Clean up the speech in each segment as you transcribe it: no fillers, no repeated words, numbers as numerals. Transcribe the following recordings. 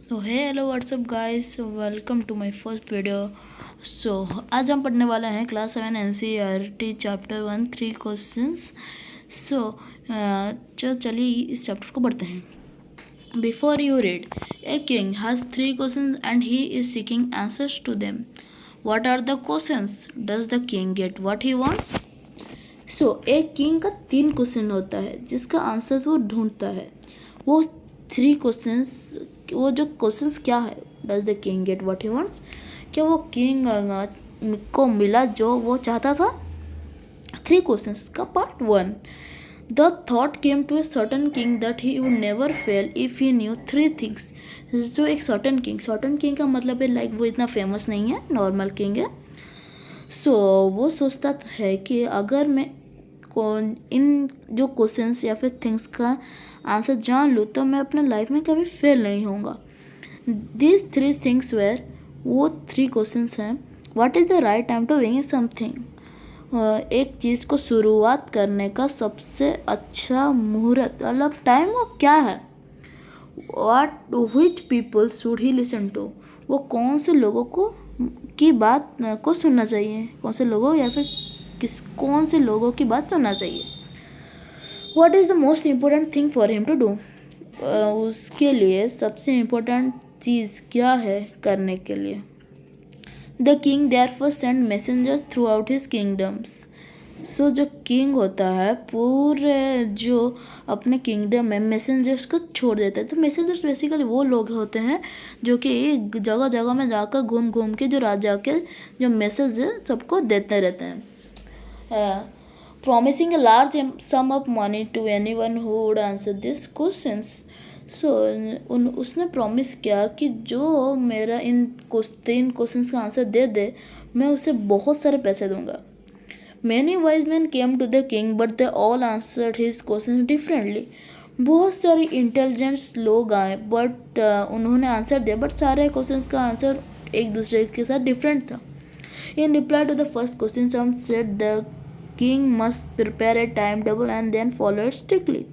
तो hello what's up guys, welcome to my first video. So आज हम पढ़ने वाले हैं class 7 NCERT chapter 1 3 questions. So चलिए इस चैप्टर को पढ़ते हैं। Before you read, a king has 3 questions and he is seeking answers to them. What are the questions? Does the king get what he wants? एक king का 3 question होता है जिसका आंसर वो ढूंढता है। वो 3 क्वेश्चंस, वो जो क्वेश्चंस क्या है? Does the king get what he wants? क्या वो किंग को मिला जो वो चाहता था? 3 क्वेश्चंस का part 1। The thought came to a certain king that he would never fail if he knew 3 things. जो एक सर्टन किंग का मतलब है लाइक वो इतना फेमस नहीं है, नॉर्मल किंग है। वो सोचता है कि अगर मैं कौन इन जो क्वेश्चंस या फिर थिंग्स का आंसर जान लूँ तो मैं अपने लाइफ में कभी फेल नहीं होऊंगा। दीज 3 थिंग्स वेयर, वो 3 क्वेश्चंस हैं। What is the right time to begin something? एक चीज़ को शुरुआत करने का सबसे अच्छा मुहूर्त मतलब टाइम वो क्या है? What which people should he listen to? वो कौन से लोगों को की बात को सुनना चाहिए? कौन से लोगों या फिर कौन से लोगों की बात सुनना चाहिए? What is the most important thing for him to do? उसके लिए सबसे इम्पोर्टेंट चीज़ क्या है करने के लिए? The king therefore send messenger through out his kingdoms. जो किंग होता है पूरे जो अपने किंगडम में मैसेंजर्स को छोड़ देते हैं। तो मैसेंजर्स बेसिकली वो लोग होते हैं जो कि जगह जगह में जाकर घूम घूम के जो राजा के जो मैसेज है सबको देते रहते हैं। Promising a large sum of money to anyone who would answer these questions. उसने प्रॉमिस किया कि जो मेरा इन 3 क्वेश्चंस का आंसर दे दे मैं उसे बहुत सारे पैसे दूंगा। Many wise men came to the king but they all answered his questions differently. बहुत सारे इंटेलिजेंट लोग आए बट उन्होंने आंसर दिया, बट सारे क्वेश्चंस का आंसर एक दूसरे के साथ डिफरेंट था। In reply to the first question, some said the king must prepare a timetable and then follow it strictly.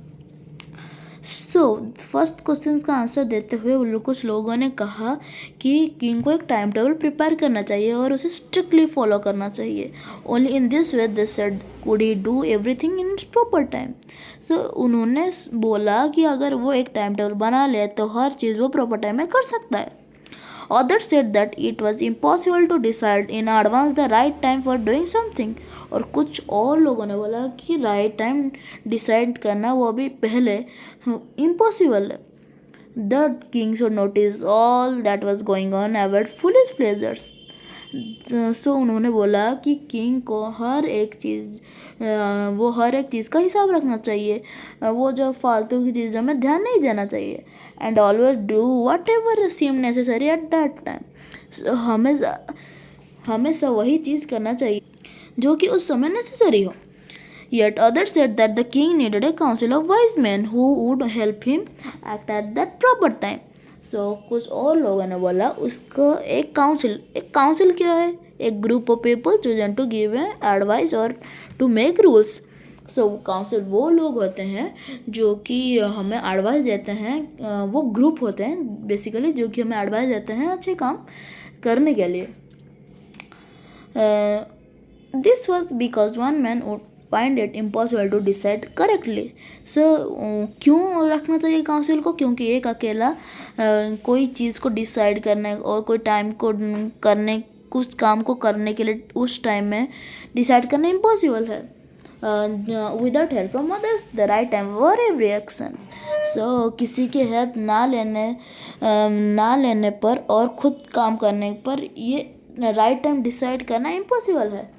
First question का आंसर देते हुए कुछ लोगों ने कहा कि किंग को एक टाइम टेबल प्रिपेयर करना चाहिए और उसे स्ट्रिक्टली फॉलो करना चाहिए। Only in this way they said could he do everything in proper time. उन्होंने बोला कि अगर वो एक टाइम टेबल बना ले तो हर चीज़ वो प्रॉपर टाइम में कर सकता है। Others said that it was impossible to decide in advance the right time for doing something. और कुछ और लोगों ने बोला कि राइट टाइम डिसाइड करना वो अभी पहले इम्पॉसिबल है। The king should notice all that was going on avoid foolish pleasures. उन्होंने बोला कि किंग को हर एक चीज़ का हिसाब रखना चाहिए। वो जो फालतू की चीज़ों में ध्यान नहीं देना चाहिए। And always do whatever seem necessary at that time. हमेशा वही चीज़ करना चाहिए जो कि उस समय नेसेसरी हो। Yet others said that the king needed a council of wise men who would help him act at that proper time. कुछ और लोगों ने बोला उसको एक काउंसिल क्या है? एक group of people chosen to give advice और टू मेक रूल्स। काउंसिल वो लोग होते हैं जो कि हमें एडवाइस देते हैं। वो ग्रुप होते हैं बेसिकली जो कि हमें एडवाइस देते हैं अच्छे काम करने के लिए। This was because one man would find it impossible to decide correctly. क्यों रखना चाहिए काउंसिल को? क्योंकि एक अकेला कोई चीज़ को डिसाइड करने और कोई टाइम को करने कुछ काम को करने के लिए उस टाइम में डिसाइड करना इम्पॉसिबल है। Without help from others the right time for every action. किसी की हेल्प ना लेने पर और खुद काम करने पर ये राइट टाइम डिसाइड करना इम्पॉसिबल है।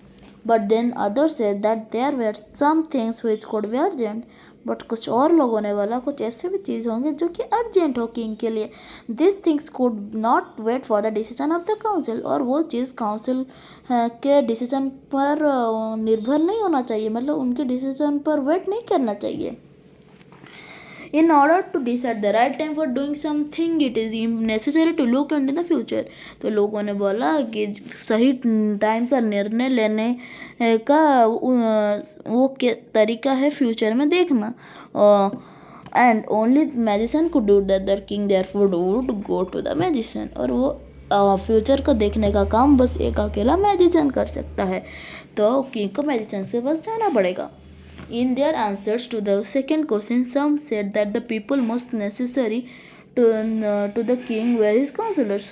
But then others said that there were some things which could be urgent. But कुछ और लोगों ने बोला कुछ ऐसे भी चीज़ होंगे जो कि अर्जेंट हो किंग के लिए। This things could not wait for the decision of the council. और वो चीज़ काउंसिल के डिसीजन पर निर्भर नहीं होना चाहिए, मतलब उनके डिसीजन पर वेट नहीं करना चाहिए। In order to decide the right time for doing something, it is necessary to look into the future. तो लोगों ने बोला कि सही टाइम पर निर्णय लेने का वो तरीका है फ्यूचर में देखना। And only magician could do that, the king therefore would go to the magician. और वो फ्यूचर को देखने का काम बस एक अकेला मैजिशियन कर सकता है, तो किंग को मैजिशियन के पास जाना पड़ेगा। In their answers to the second question, some said that the people most necessary to the king were his counselors.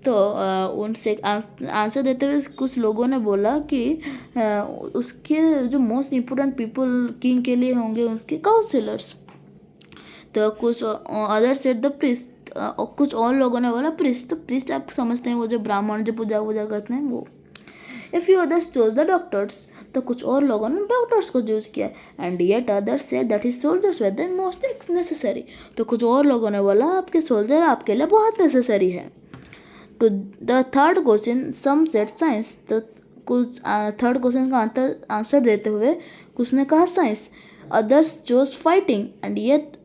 तो उनसे आंसर देते हुए कुछ लोगों ने बोला कि उसके जो मोस्ट इम्पोर्टेंट पीपल किंग के लिए होंगे उसके काउंसलर्स। तो कुछ अदर सेड द प्रिस्ट, कुछ और लोगों ने बोला प्रिस्ट। तो प्रिस्ट आप समझते हैं वो जो ब्राह्मण जो पूजा वूजा करते हैं वो। If you others chose the doctors, तो कुछ और लोगों ने डॉक्टर्स को चूज़ किया। And yet others said that his soldiers were then most necessary, तो कुछ और लोगों ने बोला आपके सोल्जर आपके लिए बहुत नेसेसरी है। To the third question some said science, तो कुछ थर्ड क्वेश्चन का आंसर देते हुए कुछ ने कहा science. Others chose fighting and yet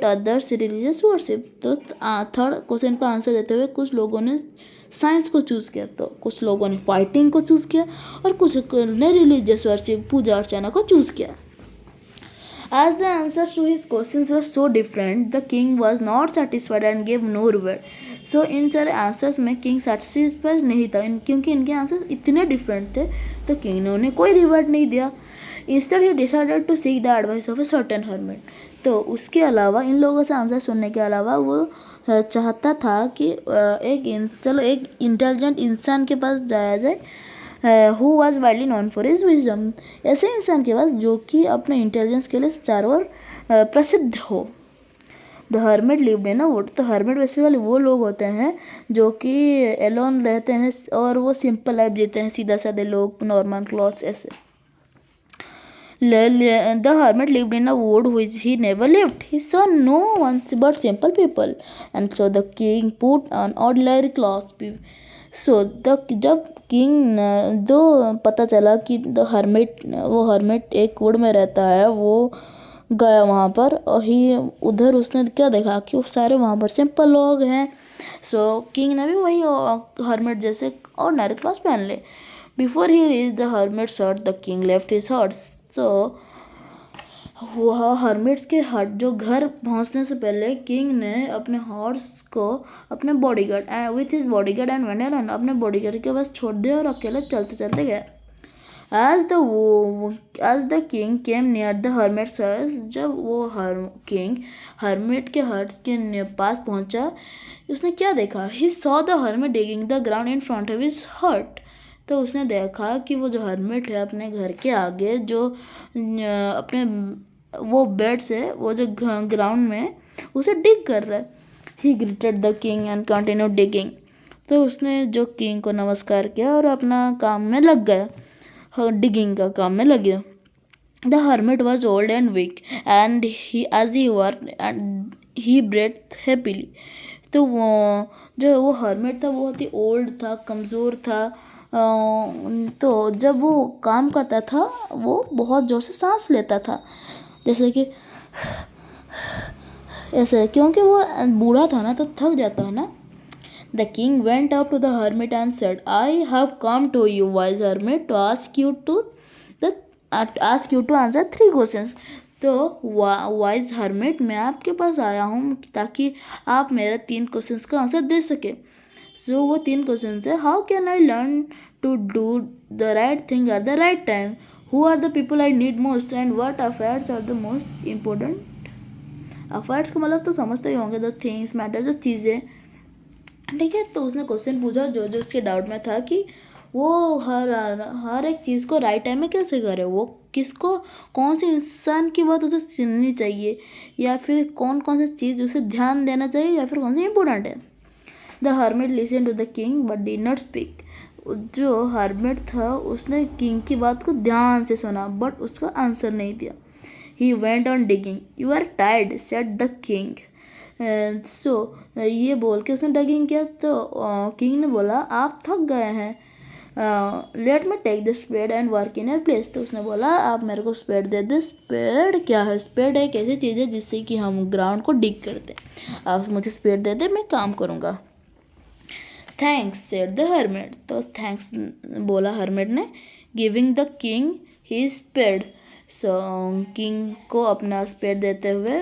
others religious worship, तो थर्ड क्वेश्चन का आंसर देते हुए कुछ लोगों ने साइंस को चूज़ किया, तो कुछ लोगों ने फाइटिंग को चूज़ किया और कुछ ने रिलीजियस वर्शिप पूजा अर्चना को चूज़ किया। As the answers to his questions were so different, the king was not satisfied and gave no reward. So इन सारे आंसर्स में किंग सेटिस्फाइड नहीं था, क्योंकि इनके आंसर्स इतने डिफरेंट थे तो किंग ने उन्हें कोई रिवॉर्ड नहीं दिया। Instead he decided to seek the advice of a certain hermit, तो उसके अलावा इन लोगों से आंसर सुनने के अलावा वो चाहता था कि एक इंटेलिजेंट इंसान के पास जाया जाए, who was widely known for his wisdom, ऐसे इंसान के पास जो कि अपने इंटेलिजेंस के लिए चारों ओर प्रसिद्ध हो। The hermit lived in a would, तो हर्मिट बेसिकली वो लोग होते हैं जो कि एलोन रहते हैं और वो सिंपल लाइफ जीते हैं, सीधा साधे लोग, नॉर्मल क्लॉथ्स ऐसे। The hermit lived in a wood which he never left. He saw no one but simple people, and so the king put on ordinary clothes. So जब किंग दो पता चला कि द हर्मिट एक would में रहता है, वो गया वहाँ पर और उधर उसने क्या देखा कि वो सारे वहाँ पर सिंपल लोग हैं। सो किंग ने भी वही हर्मिट जैसे ऑर्डिनरी क्लॉथ्स पहन ले। Before he reach the hermit's hut, the king left his horse, तो वह हर्मिट्स के हट जो घर पहुंचने से पहले किंग ने अपने हॉर्स को अपने bodyguard with his bodyguard and went alone, अपने बॉडीगार्ड के पास छोड़ दिया और अकेले चलते चलते गया। as the king came near the hermit's house, जब वो किंग हर्मिट के हट के पास पहुंचा, उसने क्या देखा? he saw the hermit digging the ground in front of his hut, तो उसने देखा कि वो जो हर्मिट है अपने घर के आगे जो अपने वो बेड से वो जो ग्राउंड में उसे डिग कर रहा है। ही greeted the king and continue digging, तो उसने जो किंग को नमस्कार किया और अपना काम में लग गया, डिगिंग का काम में लग गया। The hermit was old and weak and he breath happily, तो वो हर्मिट था वो बहुत ही ओल्ड था, कमज़ोर था, तो जब वो काम करता था वो बहुत ज़ोर से सांस लेता था, जैसे कि ऐसे, क्योंकि वो बूढ़ा था ना तो थक जाता है ना। The king went up to the hermit and said, I have come to you wise hermit to ask you to answer 3 questions, तो वाइज हर्मिट मैं आपके पास आया हूँ ताकि आप मेरे 3 क्वेश्चंस का आंसर दे सके। सो वो 3 क्वेश्चन है, how can I learn to do the right thing at the right time, who are the people I need most and what affairs are the most important. Affairs का मतलब तो समझते ही होंगे, the things matter, जो चीज़ें, ठीक है। तो उसने क्वेश्चन पूछा जो उसके डाउट में था कि वो हर एक चीज़ को राइट टाइम में कैसे करे, वो किसको कौन से इंसान की बात उसे सुननी चाहिए, या फिर कौन कौन सी चीज़ उसे ध्यान देना चाहिए, या फिर कौन सी इंपॉर्टेंट है। The hermit listen to the king but did not speak, जो हर्मिट था उसने किंग की बात को ध्यान से सुना बट उसका आंसर नहीं दिया। He went on digging, you are tired said the king, so ये बोल के उसने डगिंग किया, तो किंग ने बोला आप थक गए हैं, let me take the spade and work in your place, तो उसने बोला आप मेरे को स्पेड दे दे। स्पेड क्या है? स्पेड एक ऐसी चीज़ है जिससे कि हम ग्राउंड को डिग करते हैं, आप मुझे स्पेड दे दे, मैं काम करूँगा। थैंक्स सेड द हर्मिट, तो थैंक्स बोला हर्मिट ने, giving the king he spade, so king को अपना स्पेड देते हुए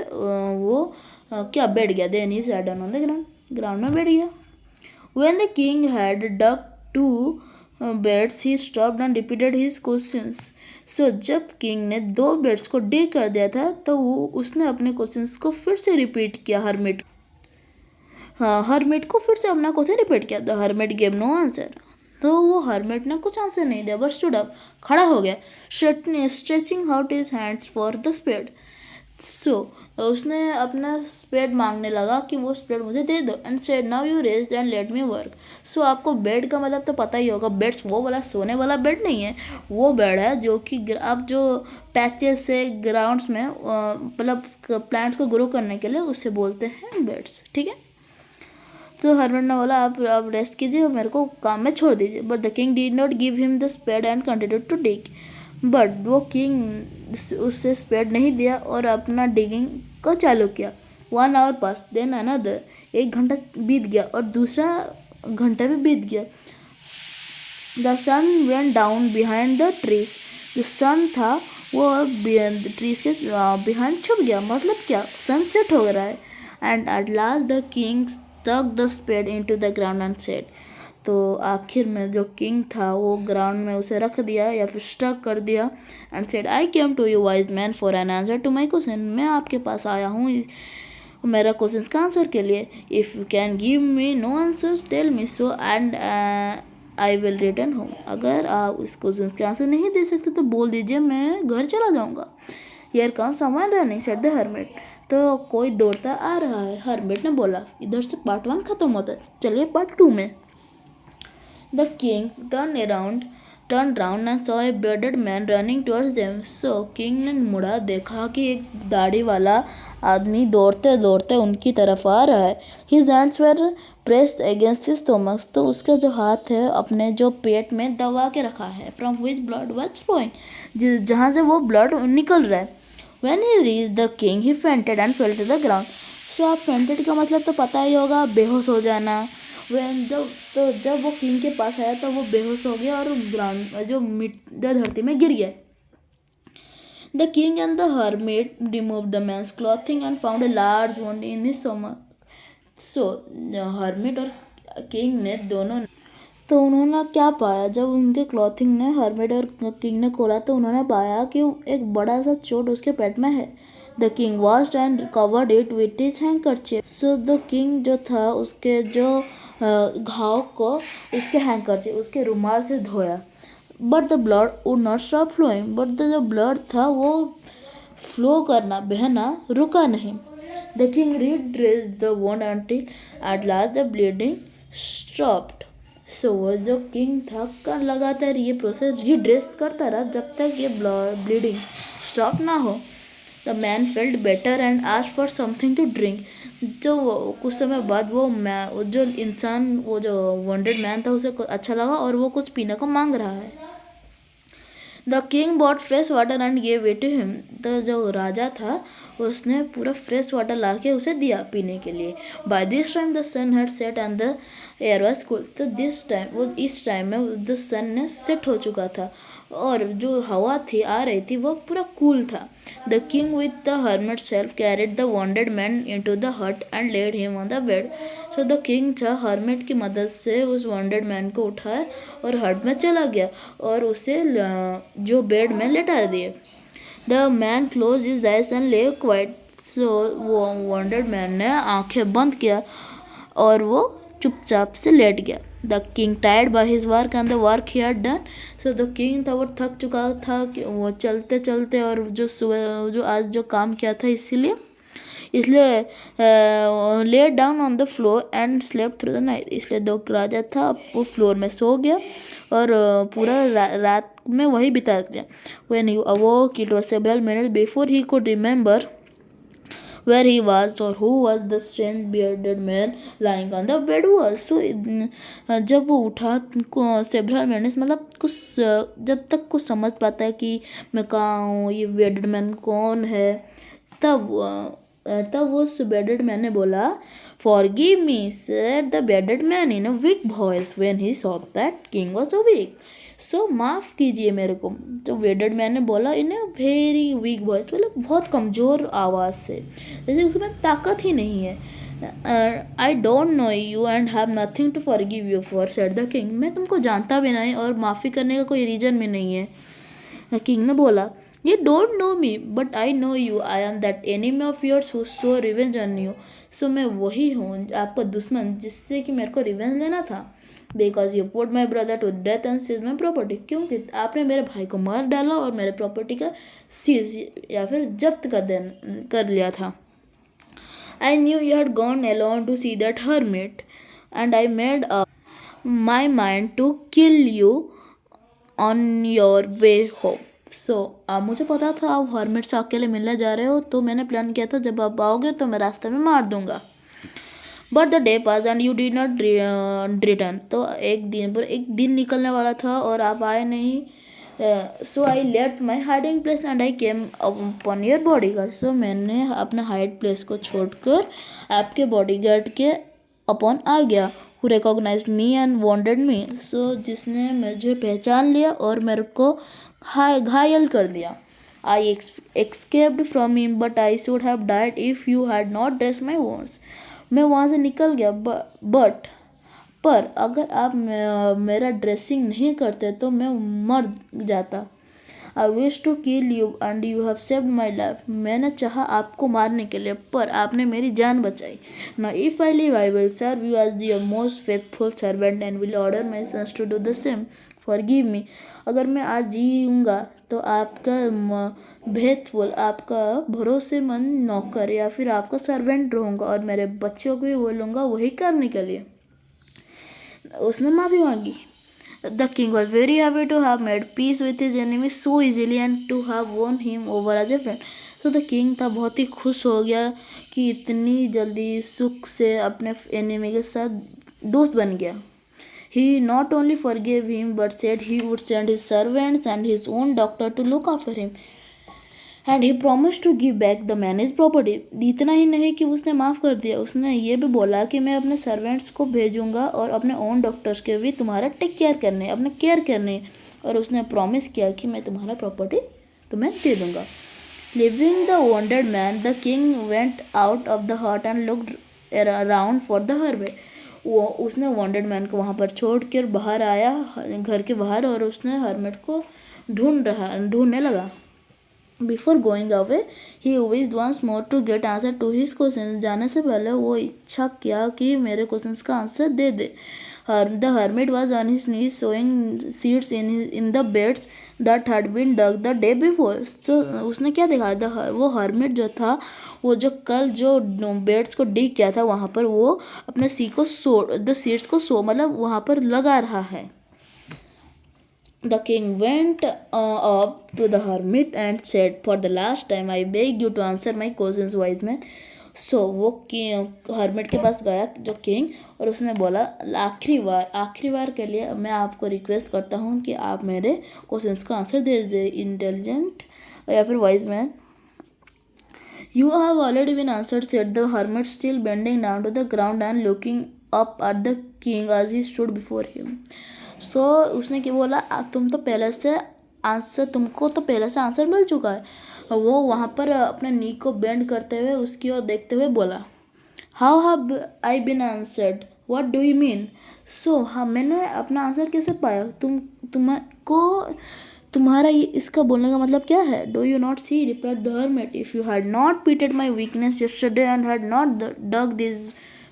वो क्या बैठ गया। Then he sat down on the ground में बैठ गया। When the king had dug two beds, he stopped and repeated his questions. So जब किंग ने 2 बेड्स को डिग कर दिया था तो वो उसने अपने क्वेश्चंस को फिर से रिपीट किया हरमिट। हाँ, हरमिट को फिर से अपना क्वेश्चन रिपीट किया। The hermit gave no answer. तो वो हरमिट ने कुछ आंसर नहीं दिया, बट स्टूड अप, खड़ा हो गया, stretching out his hands for the spade. So उसने अपना स्पेड मांगने लगा कि वो स्पेड मुझे दे दो। And said now you rest and let me work. So आपको बेड का मतलब तो पता ही होगा, बेड्स वो वाला सोने वाला बेड नहीं है, वो बेड है जो कि आप जो पैचेस से ग्राउंड्स में मतलब प्लांट्स को ग्रो करने के लिए उससे बोलते हैं बेड्स, ठीक है। तो हरमन ने बोला आप रेस्ट कीजिए और मेरे को काम में छोड़ दीजिए। But the king did not give him the spade and continued to dig. But वो किंग उससे स्पेड नहीं दिया और अपना डिगिंग को चालू किया। 1 आवर पास, देन अनदर, 1 घंटा बीत गया और दूसरा घंटा भी बीत गया। The sun went down behind the trees. जो सन था वो ट्रीज के बिहाइंड छुप गया। मतलब क्या, सनसेट हो रहा है। And at last the king stuck the spade into the ground and said, तो आखिर में जो किंग था वो ग्राउंड में उसे रख दिया या फिर स्टक कर दिया। And said I came to you wise man for an answer to my question. मैं आपके पास आया हूँ मेरा क्वेश्चन का आंसर के लिए। If you can give me no answer tell me so and I will return home. अगर आप इस क्वेश्चन के आंसर नहीं दे सकते तो बोल दीजिए, मैं घर चला जाऊँगा। Here come someone running said the hermit. तो कोई दौड़ता आ रहा है। हरमिट ने बोला। इधर से पार्ट 1 खत्म होता है, चलिए पार्ट 2 में। The king turn round and saw a bearded man running towards them. So king ने मुड़ा, देखा कि एक दाढ़ी वाला आदमी दौड़ते दौड़ते उनकी तरफ आ रहा है। His hands were pressed against his stomach. तो उसका जो हाथ है अपने जो पेट में दबा के रखा है। From which blood was flowing, जहाँ से वो ब्लड निकल रहा है। When he reached the king, he fainted and fell to the ground. So आप fainted का मतलब तो पता ही होगा, बेहोश हो जाना। जब वो किंग के पास आया तो वो बेहोश हो गया और ग्राउंड जो धरती में गिर गया। The king and the hermit removed the man's clothing and found a large wound in his stomach. So hermit और king ने दोनों, तो उन्होंने क्या पाया, जब उनके क्लॉथिंग ने हर्मिट और किंग ने खोला तो उन्होंने पाया कि एक बड़ा सा चोट उसके पेट में है। The king washed and covered it with his handkerchief. So the king जो था उसके जो घाव को उसके हैंकरचीफ, उसके रुमाल से धोया। But the blood would not stop flowing. But the जो ब्लड था वो फ्लो करना, बहना रुका नहीं। The king redressed the wound until at last the bleeding stopped. So वो जो किंग था कर लगातार ये प्रोसेस रीड्रेस करता रहा जब तक ये ब्लीडिंग स्टॉप ना हो। The man felt better and asked for something to drink. जो कुछ समय बाद वो जो इंसान, वो जो वॉन्डेड मैन था, उसे अच्छा लगा और वो कुछ पीने को मांग रहा है। The king bought fresh water and gave it to him. तो जो राजा था उसने पूरा फ्रेश वाटर ला के उसे दिया पीने के लिए। By this time the sun had set and the air was cool. तो इस टाइम में द सन ने सेट हो चुका था और जो हवा थी आ रही थी वो पूरा कूल था। The king with the hermit self carried the wounded man into the hut and laid him on the bed. So the king था हर्मिट की मदद से उस वॉन्डेड मैन को उठाया और हट में चला गया और उसे जो बेड में लेटा दिए। The man close his eyes and ले क्वाइट। सो वो वॉन्डेड मैन ने आंखें बंद किया और वो चुपचाप से लेट गया। The king tired by his work and the work he had done. So the king था वो थक चुका था कि वो चलते चलते और जो आज जो काम किया था इसलिए lay down on the floor and slept through the night. इसलिए दो राजा था वो फ्लोर में सो गया और पूरा रात में वही बिता दिया। When he अवोक it was several minutes before he could remember where he was or who was the strange bearded man lying on the bed was. So जब वो उठा सेवरल मिनट्स मतलब कुछ जब तक कुछ समझ पाता है कि मैं कहाँ हूँ, ये bearded man कौन है, तब उस bearded man ने बोला forgive me said the bearded man in a weak voice when he saw that king was awake. सो माफ़ कीजिए मेरे को। तो वेडेड मैन ने बोला इन ए वेरी वीक वॉइस, मतलब बहुत कमज़ोर आवाज़ से, जैसे उसमें ताकत ही नहीं है। I don't know you and have nothing to forgive you for, said the king. मैं तुमको जानता भी नहीं और माफ़ी करने का कोई रीज़न भी नहीं है। किंग ने बोला You don't know me, but I know you. I am that enemy of yours who saw revenge on you. So मैं वही हूँ आपका दुश्मन जिससे कि मेरे को रिवेंज लेना था। Because you put my brother to death and seized my property. क्योंकि आपने मेरे भाई को मार डाला और मेरे प्रॉपर्टी का सीज या फिर जब्त कर लिया था। I knew you had gone alone to see that hermit, and I made up my mind to kill you on your way home. सो मुझे पता था आप हर्मिट से अकेले मिलने जा रहे हो, तो मैंने प्लान किया था जब आप आओगे तो मैं रास्ते में मार दूंगा। But the day pass and you did not return. तो एक दिन निकलने वाला था और आप आए नहीं। So I left my hiding place and I came upon your bodyguard. So मैंने अपना हाइड प्लेस को छोड़कर आपके बॉडी गार्ड के अपॉन आ गया। Who recognized me and wounded me. So जिसने मुझे पहचान लिया और मेरे को घायल कर दिया। आई escaped from him, but I should have died if you had not dressed my wounds. मैं वहाँ से निकल गया, पर अगर आप मेरा ड्रेसिंग नहीं करते तो मैं मर जाता। I wish to kill you and you have saved my life. मैंने चाहा आपको मारने के लिए, पर आपने मेरी जान बचाई। Now if I live I will serve you as your most faithful servant and will order my sons to do the same. Forgive me. अगर मैं आज जीऊँगा तो आपका फेथफुल, आपका भरोसेमंद नौकर या फिर आपका सर्वेंट रहूँगा और मेरे बच्चों को भी बोलूँगा वही करने के लिए। उसने माफ़ी मांगी। The king was very happy to have made peace with his enemy so easily and to have won him over as a friend. So the king था बहुत ही खुश हो गया कि इतनी जल्दी सुख से अपने एनिमी के साथ दोस्त बन गया। He not only forgave him but said he would send his servants and his own doctor to look after him. And he promise to give back the man his property. इतना ही नहीं कि उसने माफ़ कर दिया, उसने ये भी बोला कि मैं अपने सर्वेंट्स को भेजूंगा और अपने ओन डॉक्टर्स के भी तुम्हारा टेक केयर करने, अपने केयर करने। और उसने प्रॉमिस किया कि मैं तुम्हारा प्रॉपर्टी तुम्हें दे दूंगा। Leaving the wounded man, the king went out of the hut and looked around for the हर्वे। उसने वॉन्टेड मैन को वहाँ पर छोड़ कर बाहर आया, घर के बाहर, और उसने हर्मिट को ढूंढने लगा। Before going away he wished once more to get answer to his question. जाने से पहले वो इच्छा किया कि मेरे क्वेश्चंस का आंसर दे दे। The hermit was on his knees sowing seeds in the beds that had been dug the day before. तो उसने क्या देखा, वो हर्मिट जो था, वो जो कल जो बेड्स को डिग किया था वहाँ पर वो अपने सीड्स को मतलब वहाँ पर लगा रहा है। The king went up to the hermit and said, "For the last time, I beg you to answer my questions, wise man." So वो हर्मिट के पास गया जो किंग, और उसने बोला आखिरी बार के लिए मैं आपको रिक्वेस्ट करता हूँ कि आप मेरे क्वेश्चंस का आंसर दे दीजिए, इंटेलिजेंट या फिर wise man. You have already been answered, said the hermit, still bending down to the ground and looking up at the king as he stood before him. So उसने क्या बोला, तुमको तो पहले से आंसर मिल चुका है। वो वहाँ पर अपने नी को बेंड करते हुए उसकी ओर देखते हुए बोला, how have I been answered, what do you mean. So हाँ, मैंने अपना आंसर कैसे पाया, तुम्हारा इसका बोलने का मतलब क्या है। Do you not see, replied the hermit, if you had not pitied my weakness yesterday and had not dug this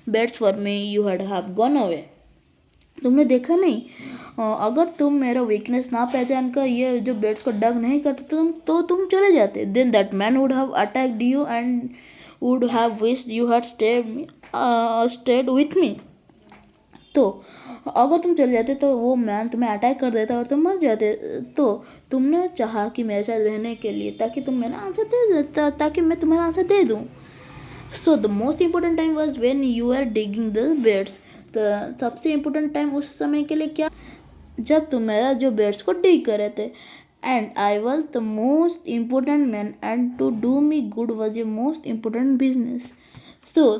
beds for me, you had have gone away. तुमने देखा नहीं, अगर तुम मेरा वीकनेस ना पहचान कर ये जो बेड्स को डग नहीं करते तो तुम चले जाते। Then that man would have attacked you and would have wished you had stayed with me. तो अगर तुम चले जाते तो वो मैन तुम्हें अटैक कर देता और तुम मर जाते। तो तुमने चाहा कि मेरे साथ रहने के लिए ताकि तुम मेरा आंसर दे देता, ताकि मैं तुम्हारा आंसर दे दूँ। So the most important time was when you are digging the beds. तो सबसे इम्पोर्टेंट टाइम उस समय के लिए क्या, जब तुम मेरा जो बेड्स को डिग कर रहे थे। And I was the most important man and to do me good was a most important business. So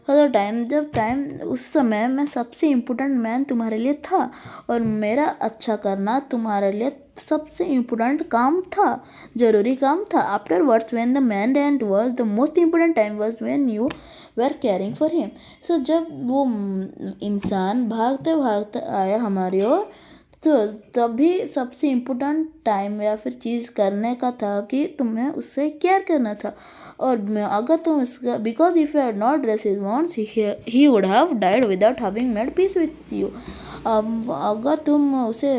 for the time, जब टाइम उस समय मैं सबसे इम्पोर्टेंट मैन तुम्हारे लिए था और मेरा अच्छा करना तुम्हारे लिए सबसे इम्पोर्टेंट काम था, ज़रूरी काम था. Afterwards when the man and was the most important time was when you were caring for him. So जब वो इंसान भागते भागते आया हमारी ओर, तो तभी सबसे इम्पोर्टेंट टाइम या फिर चीज़ करने का था कि तुम्हें उससे केयर करना था. और अगर तुम इसका, because if you had not dress his wants he would have died without having made peace with you. अगर तुम उसे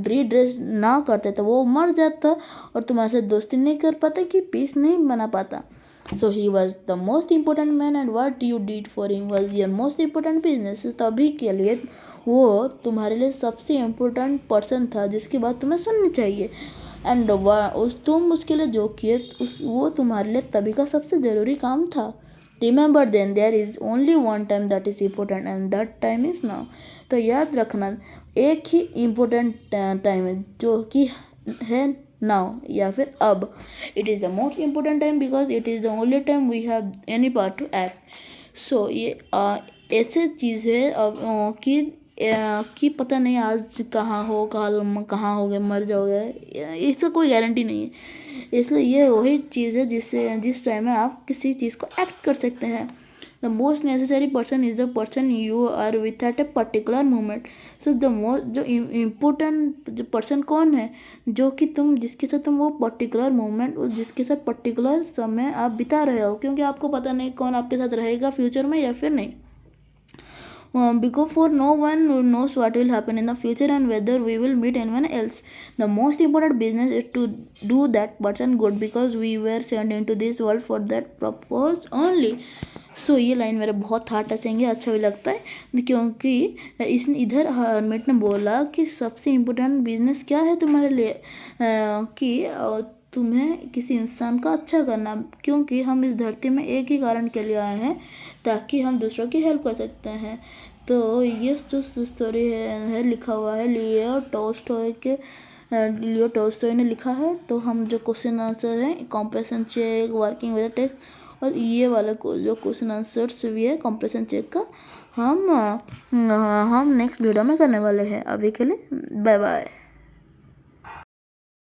रीड्रेस ना करते तो वो मर जाता और तुम्हारे साथ दोस्ती नहीं कर पाता, कि पीस नहीं बना पाता. So he was the most important man and what you did for him was your most important business. तभी के लिए वो तुम्हारे लिए सबसे इम्पोर्टेंट पर्सन था जिसकी बात तुम्हें सुननी चाहिए. एंड तुम उसके लिए जो किए वो तुम्हारे लिए तभी का सबसे ज़रूरी काम था. Remember then there is only one time that is important and that time is now. तो याद रखना, एक ही इम्पोर्टेंट टाइम है जो कि है नाउ या फिर अब. It is the most important time because it is the only time we have any part to act. So ये ऐसे चीज़ है कि पता नहीं आज कहाँ हो, कहाँ हो गए, मर जाओगे, इसका कोई गारंटी नहीं है. इसलिए ये वही चीज़ है जिस टाइम में आप किसी चीज़ को एक्ट कर सकते हैं. The most necessary person is the person you are with at a particular moment. So the most जो इम्पोर्टेंट जो पर्सन कौन है, जो कि जिसके साथ तुम वो पर्टिकुलर मोमेंट, जिसके साथ पर्टिकुलर समय आप बिता रहे हो, क्योंकि आपको पता नहीं कौन आपके साथ रहेगा फ्यूचर में या फिर नहीं. Because for no one knows what will happen in the future and whether we will meet anyone else. The most important business is to do that person good because we were sent into this world for that purpose only. सो ये line मेरा बहुत heart touching है, अच्छा भी लगता है, क्योंकि इधर हर्मिट ने बोला कि सबसे इम्पोर्टेंट बिजनेस क्या है तुम्हारे लिए, कि तुम्हें किसी इंसान का अच्छा करना, क्योंकि हम इस धरती में एक ही कारण के लिए आए हैं, ताकि हम दूसरों की हेल्प कर सकते हैं. तो ये जो स्टोरी है लिखा हुआ है लियो टॉल्स्टॉय ने लिखा है. तो हम जो क्वेश्चन आंसर है, comprehension check, working with text, और ये वाला जो क्वेश्चन आंसर्स भी है कॉम्प्रेशन चेक का, हम नेक्स्ट वीडियो में करने वाले हैं. अभी के लिए बाय बाय.